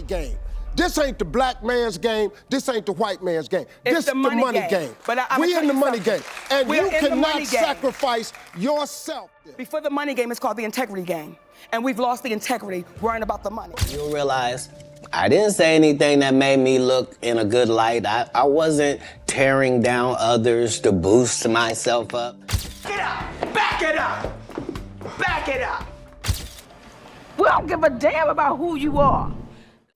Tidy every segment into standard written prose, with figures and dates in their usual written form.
game. This ain't the black man's game. This ain't the white man's game. This is the money game. But we in the money game. And We're you in the money cannot game. sacrifice yourself. Before the money game, it's called the integrity game. And we've lost the integrity worrying about the money. You'll realize I didn't say anything that made me look in a good light. I wasn't tearing down others to boost myself up. Get up! Back it up! Back it up! We don't give a damn about who you are.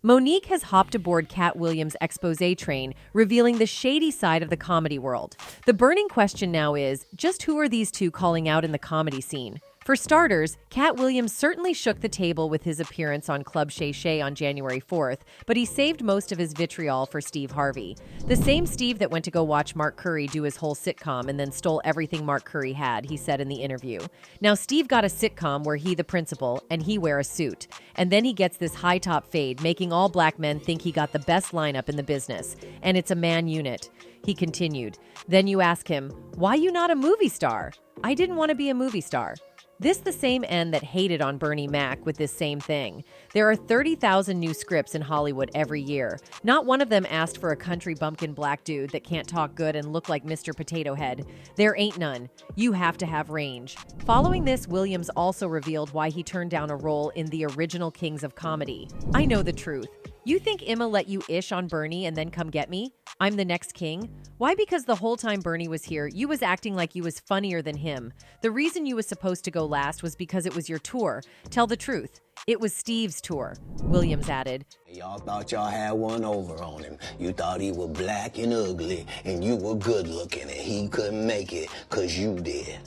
Monique has hopped aboard Katt Williams' expose train, revealing the shady side of the comedy world. The burning question now is, just who are these two calling out in the comedy scene? For starters, Katt Williams certainly shook the table with his appearance on Club Shay Shay on January 4th, but he saved most of his vitriol for Steve Harvey. The same Steve that went to go watch Mark Curry do his whole sitcom and then stole everything Mark Curry had, he said in the interview. Now, Steve got a sitcom where he the principal and he wear a suit. And then he gets this high-top fade, making all black men think he got the best lineup in the business. And it's a man unit. He continued. Then you ask him, why you not a movie star? I didn't want to be a movie star. This the same end that hated on Bernie Mac with this same thing. There are 30,000 new scripts in Hollywood every year. Not one of them asked for a country bumpkin black dude that can't talk good and look like Mr. Potato Head. There ain't none. You have to have range. Following this, Williams also revealed why he turned down a role in the original Kings of Comedy. I know the truth. You think Emma let you ish on Bernie and then come get me? I'm the next king? Why? Because the whole time Bernie was here, you was acting like you was funnier than him. The reason you was supposed to go last was because it was your tour. Tell the truth. It was Steve's tour, Williams added. Y'all thought y'all had one over on him. You thought he was black and ugly, and you were good looking, and he couldn't make it because you did.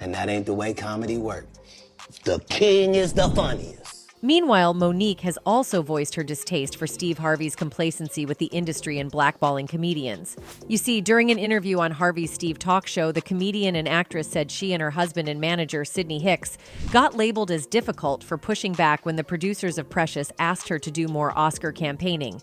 And that ain't the way comedy works. The king is the funniest. Meanwhile, Monique has also voiced her distaste for Steve Harvey's complacency with the industry and blackballing comedians. You see, during an interview on Harvey's Steve talk show, the comedian and actress said she and her husband and manager, Sidney Hicks, got labeled as difficult for pushing back when the producers of Precious asked her to do more Oscar campaigning.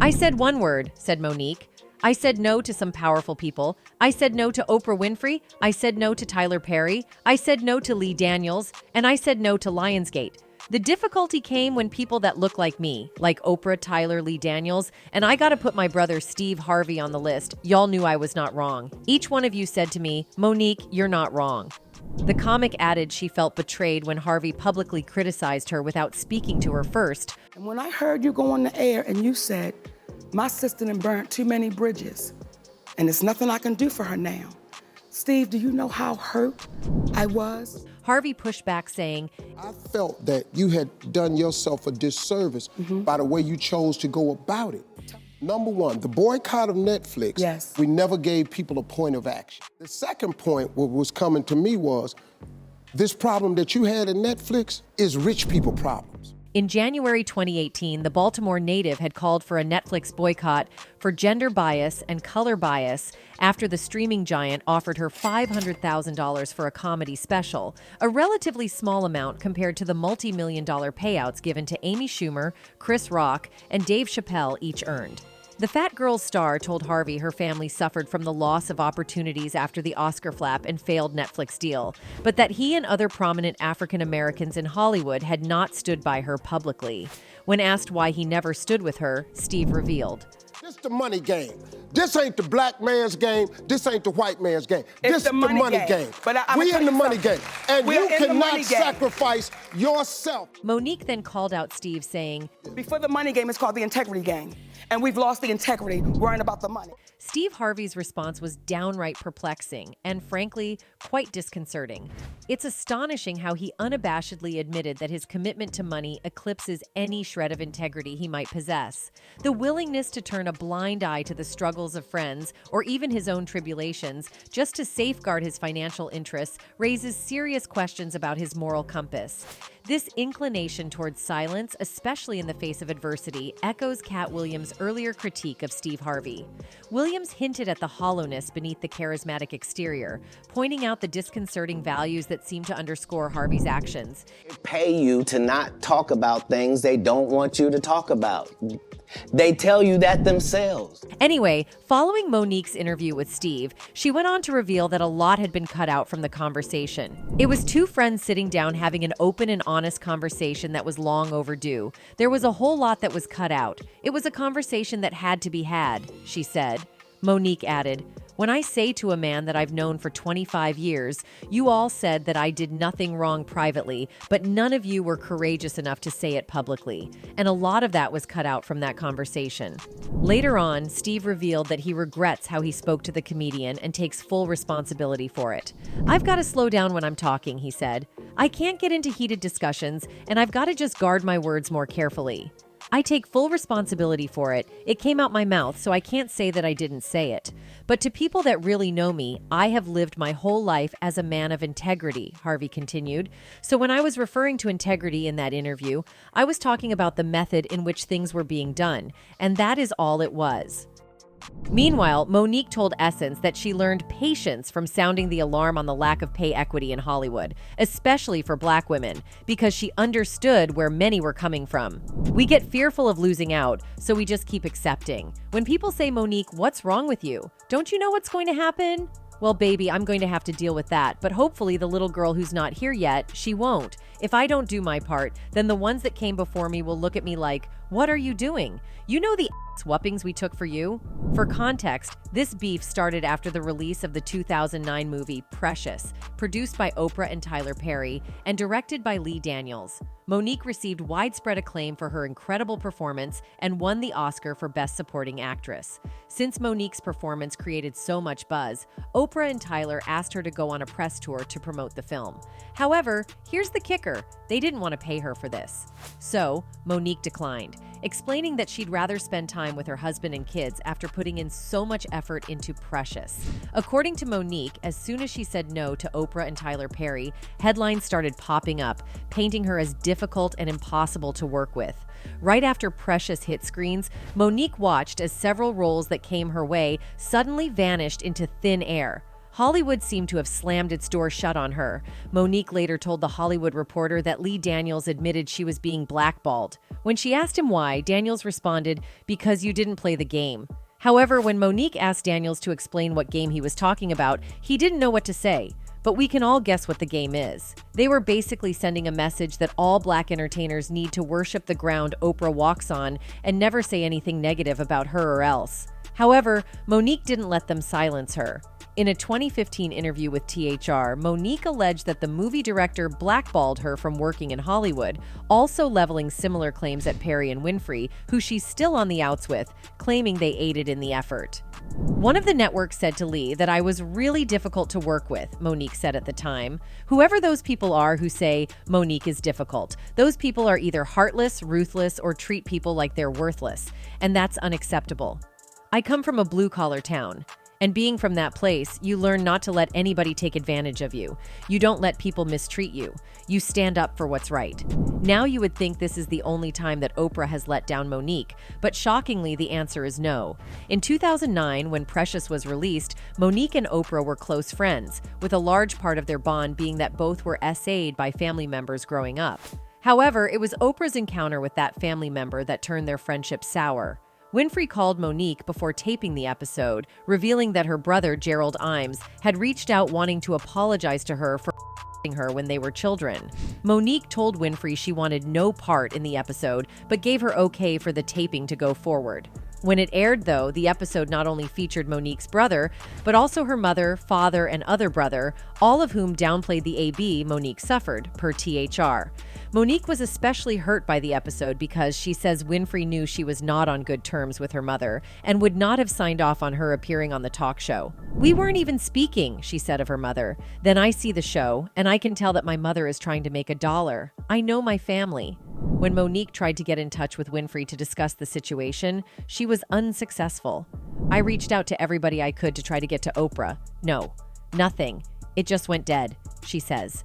I said one word, said Monique. I said no to some powerful people. I said no to Oprah Winfrey. I said no to Tyler Perry. I said no to Lee Daniels. And I said no to Lionsgate. The difficulty came when people that look like me, like Oprah, Tyler, Lee Daniels, and I gotta put my brother Steve Harvey on the list, y'all knew I was not wrong. Each one of you said to me, Monique, you're not wrong. The comic added she felt betrayed when Harvey publicly criticized her without speaking to her first. And when I heard you go on the air and you said, my sister done burnt too many bridges, and there's nothing I can do for her now. Steve, do you know how hurt I was? Harvey pushed back, saying, I felt that you had done yourself a disservice by the way you chose to go about it. Number one, the boycott of Netflix, yes. We never gave people a point of action. The second point, what was coming to me was, this problem that you had in Netflix is rich people problems. In January 2018, the Baltimore native had called for a Netflix boycott for gender bias and color bias after the streaming giant offered her $500,000 for a comedy special, a relatively small amount compared to the multi-million-dollar payouts given to Amy Schumer, Chris Rock, and Dave Chappelle each earned. The Fat Girls star told Harvey her family suffered from the loss of opportunities after the Oscar flap and failed Netflix deal, but that he and other prominent African Americans in Hollywood had not stood by her publicly. When asked why he never stood with her, Steve revealed. This the money game. This ain't the black man's game. This ain't the white man's game. This the money game. But we in the money game. And you cannot game. sacrifice yourself. Monique then called out Steve, saying, before the money game, it's called the integrity game. And we've lost the integrity worrying about the money. Steve Harvey's response was downright perplexing and, frankly, quite disconcerting. It's astonishing how he unabashedly admitted that his commitment to money eclipses any shred of integrity he might possess. The willingness to turn a blind eye to the struggles of friends or even his own tribulations just to safeguard his financial interests raises serious questions about his moral compass. This inclination towards silence, especially in the face of adversity, echoes Katt Williams' earlier critique of Steve Harvey. Williams hinted at the hollowness beneath the charismatic exterior, pointing out the disconcerting values that seem to underscore Harvey's actions. They pay you to not talk about things they don't want you to talk about. They tell you that themselves. Anyway, following Monique's interview with Steve, she went on to reveal that a lot had been cut out from the conversation. It was two friends sitting down having an open and honest conversation that was long overdue. There was a whole lot that was cut out. It was a conversation that had to be had, she said. Monique added, "When I say to a man that I've known for 25 years, you all said that I did nothing wrong privately, but none of you were courageous enough to say it publicly. And a lot of that was cut out from that conversation." Later on, Steve revealed that he regrets how he spoke to the comedian and takes full responsibility for it. "I've got to slow down when I'm talking," he said. "I can't get into heated discussions, and I've got to just guard my words more carefully. I take full responsibility for it. It came out my mouth, so I can't say that I didn't say it. But to people that really know me, I have lived my whole life as a man of integrity," Harvey continued. "So when I was referring to integrity in that interview, I was talking about the method in which things were being done, and that is all it was." Meanwhile, Monique told Essence that she learned patience from sounding the alarm on the lack of pay equity in Hollywood, especially for Black women, because she understood where many were coming from. "We get fearful of losing out, so we just keep accepting. When people say, 'Monique, what's wrong with you? Don't you know what's going to happen?' Well, baby, I'm going to have to deal with that, but hopefully the little girl who's not here yet, she won't. If I don't do my part, then the ones that came before me will look at me like, 'What are you doing? You know the whoppings we took for you?'" For context, this beef started after the release of the 2009 movie Precious, produced by Oprah and Tyler Perry and directed by Lee Daniels. Monique received widespread acclaim for her incredible performance and won the Oscar for Best Supporting Actress. Since Monique's performance created so much buzz, Oprah and Tyler asked her to go on a press tour to promote the film. However, here's the kicker: they didn't want to pay her for this. So, Monique declined, explaining that she'd rather spend time with her husband and kids after putting in so much effort into Precious. According to Monique, as soon as she said no to Oprah and Tyler Perry, headlines started popping up, painting her as difficult and impossible to work with. Right after Precious hit screens, Monique watched as several roles that came her way suddenly vanished into thin air. Hollywood seemed to have slammed its door shut on her. Monique later told The Hollywood Reporter that Lee Daniels admitted she was being blackballed. When she asked him why, Daniels responded, "Because you didn't play the game." However, when Monique asked Daniels to explain what game he was talking about, he didn't know what to say. But we can all guess what the game is. They were basically sending a message that all Black entertainers need to worship the ground Oprah walks on and never say anything negative about her or else. However, Monique didn't let them silence her. In a 2015 interview with THR, Monique alleged that the movie director blackballed her from working in Hollywood, also leveling similar claims at Perry and Winfrey, who she's still on the outs with, claiming they aided in the effort. One of the networks said to Lee that I was really difficult to work with, Monique said at the time. Whoever those people are who say Monique is difficult, those people are either heartless, ruthless, or treat people like they're worthless, and that's unacceptable. I come from a blue-collar town. And being from that place, you learn not to let anybody take advantage of you. You don't let people mistreat you. You stand up for what's right. Now you would think this is the only time that Oprah has let down Monique, but shockingly the answer is no. In 2009, when Precious was released, Monique and Oprah were close friends, with a large part of their bond being that both were SA'd by family members growing up. However, it was Oprah's encounter with that family member that turned their friendship sour. Winfrey called Monique before taping the episode, revealing that her brother, Gerald Imes, had reached out wanting to apologize to her for her when they were children. Monique told Winfrey she wanted no part in the episode, but gave her okay for the taping to go forward. When it aired, though, the episode not only featured Monique's brother, but also her mother, father, and other brother, all of whom downplayed the AB Monique suffered, per THR. Monique was especially hurt by the episode because she says Winfrey knew she was not on good terms with her mother and would not have signed off on her appearing on the talk show. "We weren't even speaking," she said of her mother. "Then I see the show, and I can tell that my mother is trying to make $1. I know my family." When Monique tried to get in touch with Winfrey to discuss the situation, she was unsuccessful. "I reached out to everybody I could to try to get to Oprah. No, nothing. It just went dead," she says.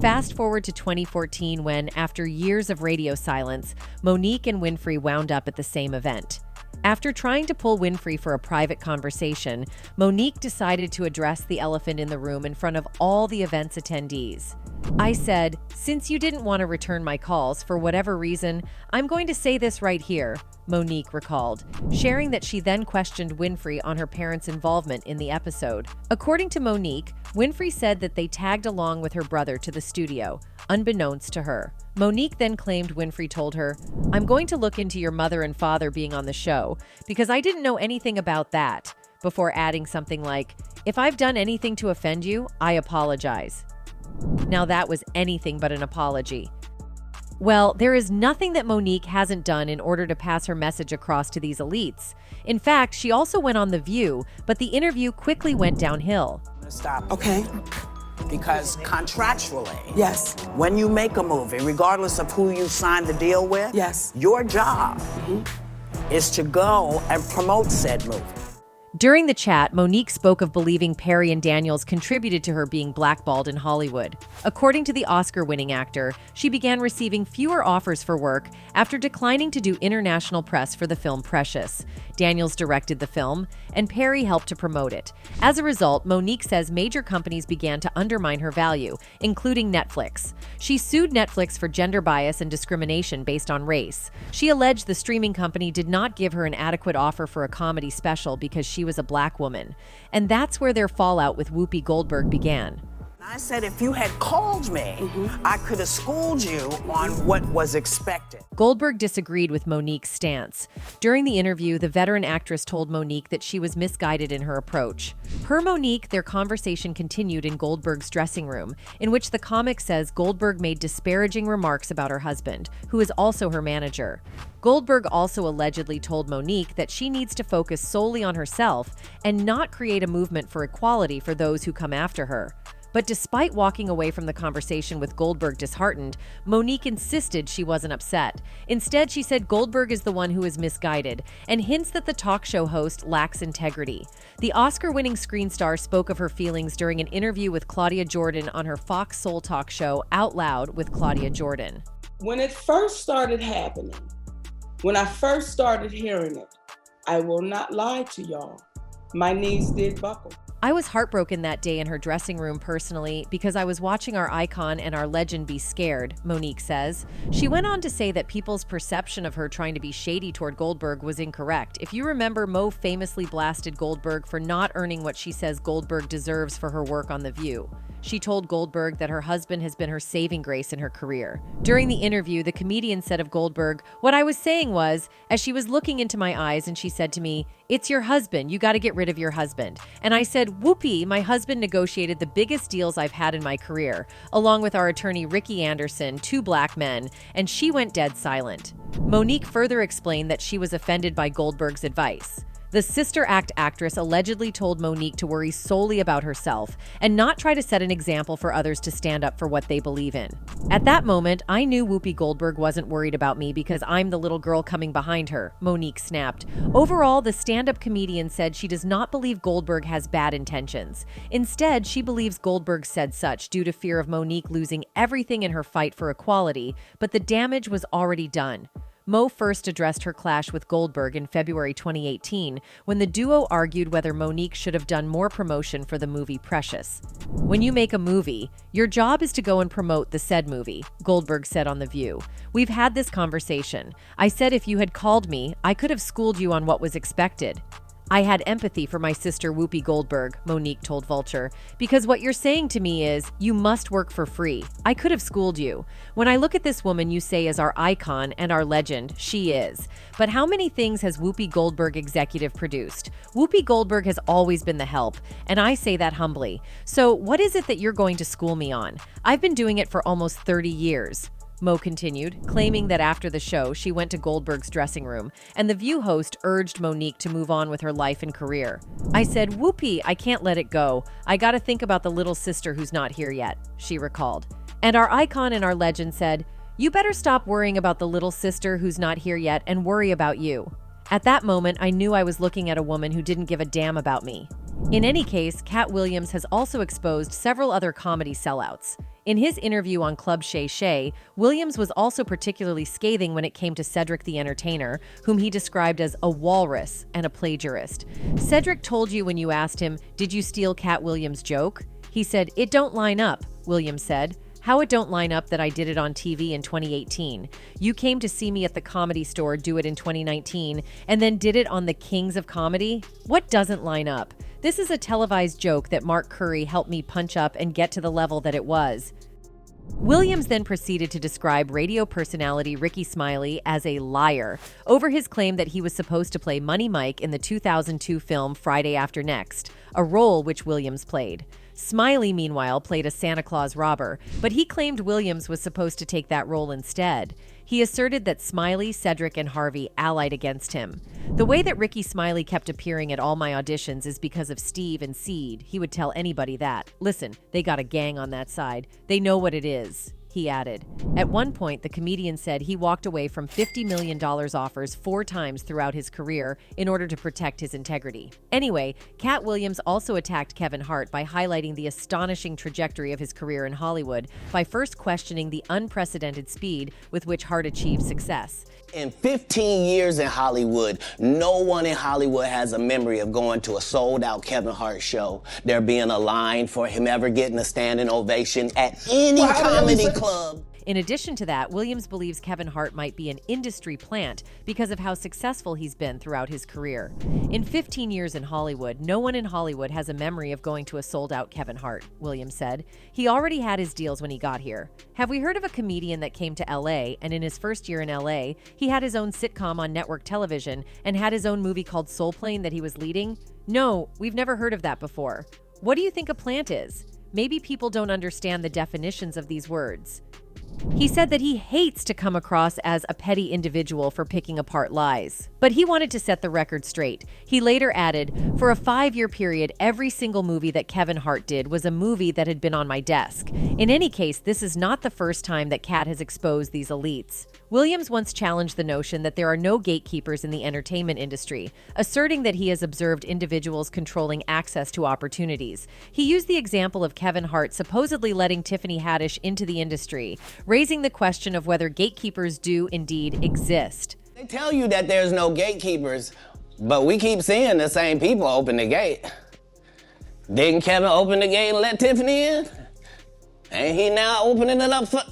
Fast forward to 2014 when, after years of radio silence, Monique and Winfrey wound up at the same event. After trying to pull Winfrey for a private conversation, Monique decided to address the elephant in the room in front of all the event's attendees. "I said, since you didn't want to return my calls for whatever reason, I'm going to say this right here. Monique recalled, sharing that she then questioned Winfrey on her parents' involvement in the episode. According to Monique, Winfrey said that they tagged along with her brother to the studio, unbeknownst to her. Monique then claimed Winfrey told her, "I'm going to look into your mother and father being on the show, because I didn't know anything about that," before adding something like, "If I've done anything to offend you, I apologize." Now that was anything but an apology. Well, there is nothing that Monique hasn't done in order to pass her message across to these elites. In fact, she also went on The View, but the interview quickly went downhill. Stop. Okay. Because contractually, Yes. when you make a movie, regardless of who you sign the deal with, Yes. your job is to go and promote said movie. During the chat, Monique spoke of believing Perry and Daniels contributed to her being blackballed in Hollywood. According to the Oscar-winning actor, she began receiving fewer offers for work after declining to do international press for the film Precious. Daniels directed the film, and Perry helped to promote it. As a result, Monique says major companies began to undermine her value, including Netflix. She sued Netflix for gender bias and discrimination based on race. She alleged the streaming company did not give her an adequate offer for a comedy special because she was a black woman. And that's where their fallout with Whoopi Goldberg began. I said if you had called me, I could have schooled you on what was expected. Goldberg disagreed with Monique's stance. During the interview, the veteran actress told Monique that she was misguided in her approach. Per Monique, their conversation continued in Goldberg's dressing room, in which the comic says Goldberg made disparaging remarks about her husband, who is also her manager. Goldberg also allegedly told Monique that she needs to focus solely on herself and not create a movement for equality for those who come after her. But despite walking away from the conversation with Goldberg disheartened, Monique insisted she wasn't upset. Instead, she said Goldberg is the one who is misguided and hints that the talk show host lacks integrity. The Oscar-winning screen star spoke of her feelings during an interview with Claudia Jordan on her Fox Soul talk show Out Loud with Claudia Jordan. When it first started happening, when I first started hearing it, I will not lie to y'all, my knees did buckle. I was heartbroken that day in her dressing room personally because I was watching our icon and our legend be scared, Monique says. She went on to say that people's perception of her trying to be shady toward Goldberg was incorrect. If you remember, Mo famously blasted Goldberg for not earning what she says Goldberg deserves for her work on The View. She told Goldberg that her husband has been her saving grace in her career. During the interview, the comedian said of Goldberg, "What I was saying was, as she was looking into my eyes and she said to me, 'It's your husband, you gotta get rid of your husband.' And I said, 'Whoopee, my husband negotiated the biggest deals I've had in my career, along with our attorney Ricky Anderson, 2 black men,' and she went dead silent." Monique further explained that she was offended by Goldberg's advice. The Sister Act actress allegedly told Monique to worry solely about herself and not try to set an example for others to stand up for what they believe in. At that moment, I knew Whoopi Goldberg wasn't worried about me because I'm the little girl coming behind her, Monique snapped. Overall, the stand-up comedian said she does not believe Goldberg has bad intentions. Instead, she believes Goldberg said such due to fear of Monique losing everything in her fight for equality, but the damage was already done. Mo first addressed her clash with Goldberg in February 2018 when the duo argued whether Monique should have done more promotion for the movie Precious. "When you make a movie, your job is to go and promote the said movie," Goldberg said on The View. "We've had this conversation. I said if you had called me, I could have schooled you on what was expected. I had empathy for my sister Whoopi Goldberg," Monique told Vulture, "because what you're saying to me is, you must work for free. I could have schooled you. When I look at this woman you say is our icon and our legend, she is. But how many things has Whoopi Goldberg executive produced? Whoopi Goldberg has always been the help, and I say that humbly. So what is it that you're going to school me on? I've been doing it for almost 30 years. Mo continued, claiming that after the show, she went to Goldberg's dressing room, and The View host urged Monique to move on with her life and career. "I said, Whoopi, I can't let it go. I gotta think about the little sister who's not here yet," she recalled. And our icon and our legend said, "You better stop worrying about the little sister who's not here yet and worry about you." At that moment, I knew I was looking at a woman who didn't give a damn about me. In any case, Katt Williams has also exposed several other comedy sellouts. In his interview on Club Shay Shay, Williams was also particularly scathing when it came to Cedric the Entertainer, whom he described as a walrus and a plagiarist. Cedric told you when you asked him, "Did you steal Katt Williams' joke?" He said, "It don't line up," Williams said. How it don't line up that I did it on TV in 2018. You came to see me at the Comedy Store do it in 2019 and then did it on the Kings of Comedy? What doesn't line up? This is a televised joke that Mark Curry helped me punch up and get to the level that it was. Williams then proceeded to describe radio personality Rickey Smiley as a liar over his claim that he was supposed to play Money Mike in the 2002 film Friday After Next, a role which Williams played. Smiley, meanwhile, played a Santa Claus robber, but he claimed Williams was supposed to take that role instead. He asserted that Smiley, Cedric, and Harvey allied against him. The way that Rickey Smiley kept appearing at all my auditions is because of Steve and Seed. He would tell anybody that. Listen, they got a gang on that side. They know what it is, he added. At one point, the comedian said he walked away from $50 million offers 4 times throughout his career in order to protect his integrity. Anyway, Katt Williams also attacked Kevin Hart by highlighting the astonishing trajectory of his career in Hollywood by first questioning the unprecedented speed with which Hart achieved success. In 15 years in Hollywood, no one in Hollywood has a memory of going to a sold-out Kevin Hart show, there being a line for him ever getting a standing ovation at any comedy club. In addition to that, Williams believes Kevin Hart might be an industry plant because of how successful he's been throughout his career. In 15 years in Hollywood, no one in Hollywood has a memory of going to a sold-out Kevin Hart, Williams said. He already had his deals when he got here. Have we heard of a comedian that came to LA, and in his first year in LA, he had his own sitcom on network television and had his own movie called Soul Plane that he was leading? No, we've never heard of that before. What do you think a plant is? Maybe people don't understand the definitions of these words. He said that he hates to come across as a petty individual for picking apart lies, but he wanted to set the record straight. He later added, for a 5-year period, every single movie that Kevin Hart did was a movie that had been on my desk. In any case, this is not the first time that Katt has exposed these elites. Williams once challenged the notion that there are no gatekeepers in the entertainment industry, asserting that he has observed individuals controlling access to opportunities. He used the example of Kevin Hart supposedly letting Tiffany Haddish into the industry, raising the question of whether gatekeepers do indeed exist. They tell you that there's no gatekeepers, but we keep seeing the same people open the gate. Didn't Kevin open the gate and let Tiffany in? Ain't he now opening it up for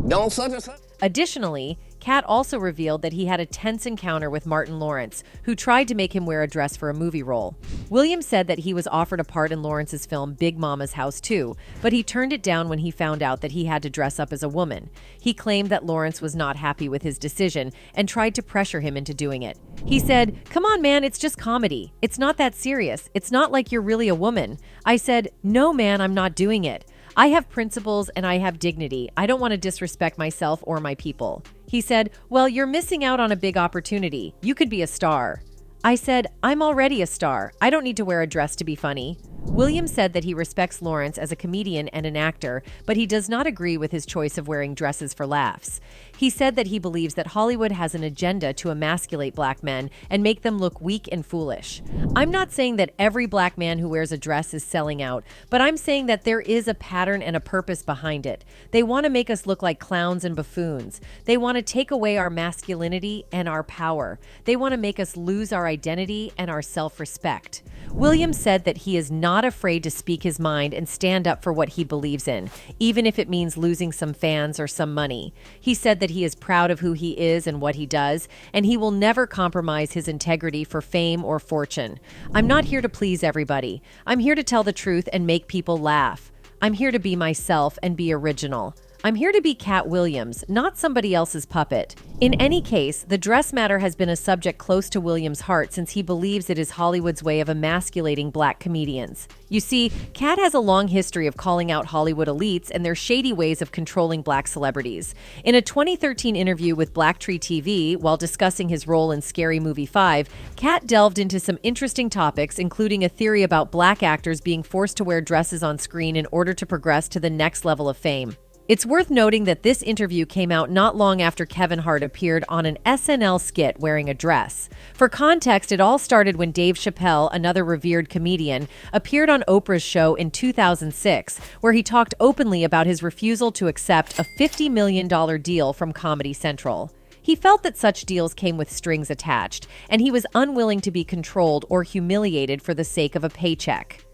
don't such and such? Additionally, Katt also revealed that he had a tense encounter with Martin Lawrence, who tried to make him wear a dress for a movie role. Williams said that he was offered a part in Lawrence's film Big Mama's House 2, but he turned it down when he found out that he had to dress up as a woman. He claimed that Lawrence was not happy with his decision and tried to pressure him into doing it. He said, "Come on, man, it's just comedy. It's not that serious. It's not like you're really a woman." I said, "No, man, I'm not doing it. I have principles and I have dignity. I don't want to disrespect myself or my people." He said, "Well, you're missing out on a big opportunity. You could be a star." I said, "I'm already a star. I don't need to wear a dress to be funny." Williams said that he respects Lawrence as a comedian and an actor, but he does not agree with his choice of wearing dresses for laughs. He said that he believes that Hollywood has an agenda to emasculate black men and make them look weak and foolish. I'm not saying that every black man who wears a dress is selling out, but I'm saying that there is a pattern and a purpose behind it. They want to make us look like clowns and buffoons. They want to take away our masculinity and our power. They want to make us lose our identity and our self-respect. Williams said that he is not afraid to speak his mind and stand up for what he believes in, even if it means losing some fans or some money. He said that he is proud of who he is and what he does, and he will never compromise his integrity for fame or fortune. "I'm not here to please everybody. I'm here to tell the truth and make people laugh. I'm here to be myself and be original. I'm here to be Katt Williams, not somebody else's puppet." In any case, the dress matter has been a subject close to Williams' heart since he believes it is Hollywood's way of emasculating black comedians. You see, Katt has a long history of calling out Hollywood elites and their shady ways of controlling black celebrities. In a 2013 interview with Blacktree TV, while discussing his role in Scary Movie 5, Katt delved into some interesting topics, including a theory about black actors being forced to wear dresses on screen in order to progress to the next level of fame. It's worth noting that this interview came out not long after Kevin Hart appeared on an SNL skit wearing a dress. For context, it all started when Dave Chappelle, another revered comedian, appeared on Oprah's show in 2006, where he talked openly about his refusal to accept a $50 million deal from Comedy Central. He felt that such deals came with strings attached, and he was unwilling to be controlled or humiliated for the sake of a paycheck.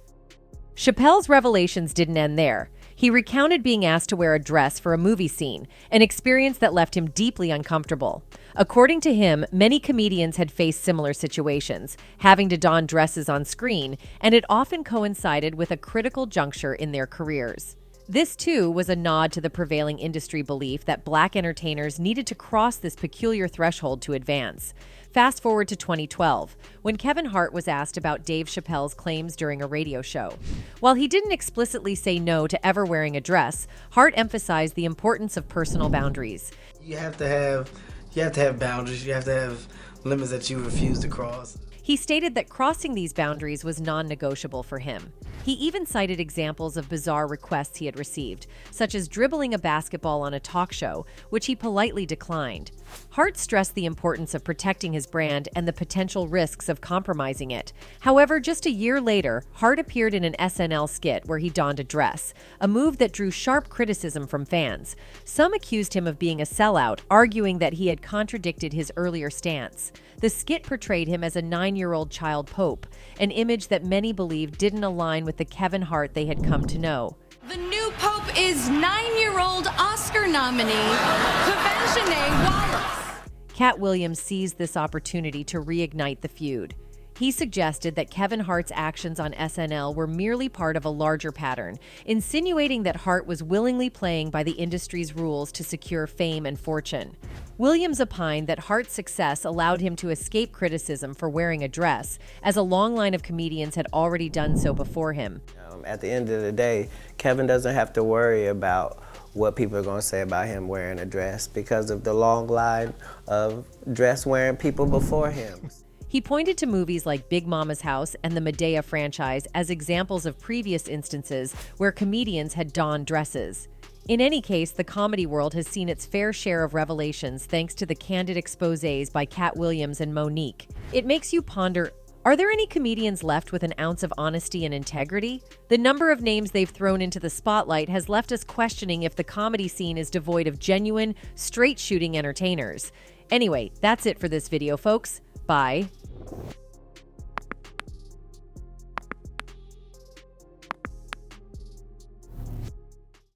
Chappelle's revelations didn't end there. He recounted being asked to wear a dress for a movie scene, an experience that left him deeply uncomfortable. According to him, many comedians had faced similar situations, having to don dresses on screen, and it often coincided with a critical juncture in their careers. This, too, was a nod to the prevailing industry belief that Black entertainers needed to cross this peculiar threshold to advance. Fast forward to 2012, when Kevin Hart was asked about Dave Chappelle's claims during a radio show. While he didn't explicitly say no to ever wearing a dress, Hart emphasized the importance of personal boundaries. You have to have boundaries. You have to have limits that you refuse to cross. He stated that crossing these boundaries was non-negotiable for him. He even cited examples of bizarre requests he had received, such as dribbling a basketball on a talk show, which he politely declined. Hart stressed the importance of protecting his brand and the potential risks of compromising it. However, just a year later, Hart appeared in an SNL skit where he donned a dress, a move that drew sharp criticism from fans. Some accused him of being a sellout, arguing that he had contradicted his earlier stance. The skit portrayed him as a 9-year-old child pope, an image that many believed didn't align with the Kevin Hart they had come to know. The new pope is 9-year-old Oscar nominee, Kavenzhane Wallace. Katt Williams seized this opportunity to reignite the feud. He suggested that Kevin Hart's actions on SNL were merely part of a larger pattern, insinuating that Hart was willingly playing by the industry's rules to secure fame and fortune. Williams opined that Hart's success allowed him to escape criticism for wearing a dress, as a long line of comedians had already done so before him. At the end of the day, Kevin doesn't have to worry about what people are going to say about him wearing a dress because of the long line of dress-wearing people before him. He pointed to movies like Big Mama's House and the Medea franchise as examples of previous instances where comedians had donned dresses. In any case, the comedy world has seen its fair share of revelations thanks to the candid exposés by Katt Williams and Nique. It makes you ponder, are there any comedians left with an ounce of honesty and integrity? The number of names they've thrown into the spotlight has left us questioning if the comedy scene is devoid of genuine, straight-shooting entertainers. Anyway, that's it for this video, folks. Bye.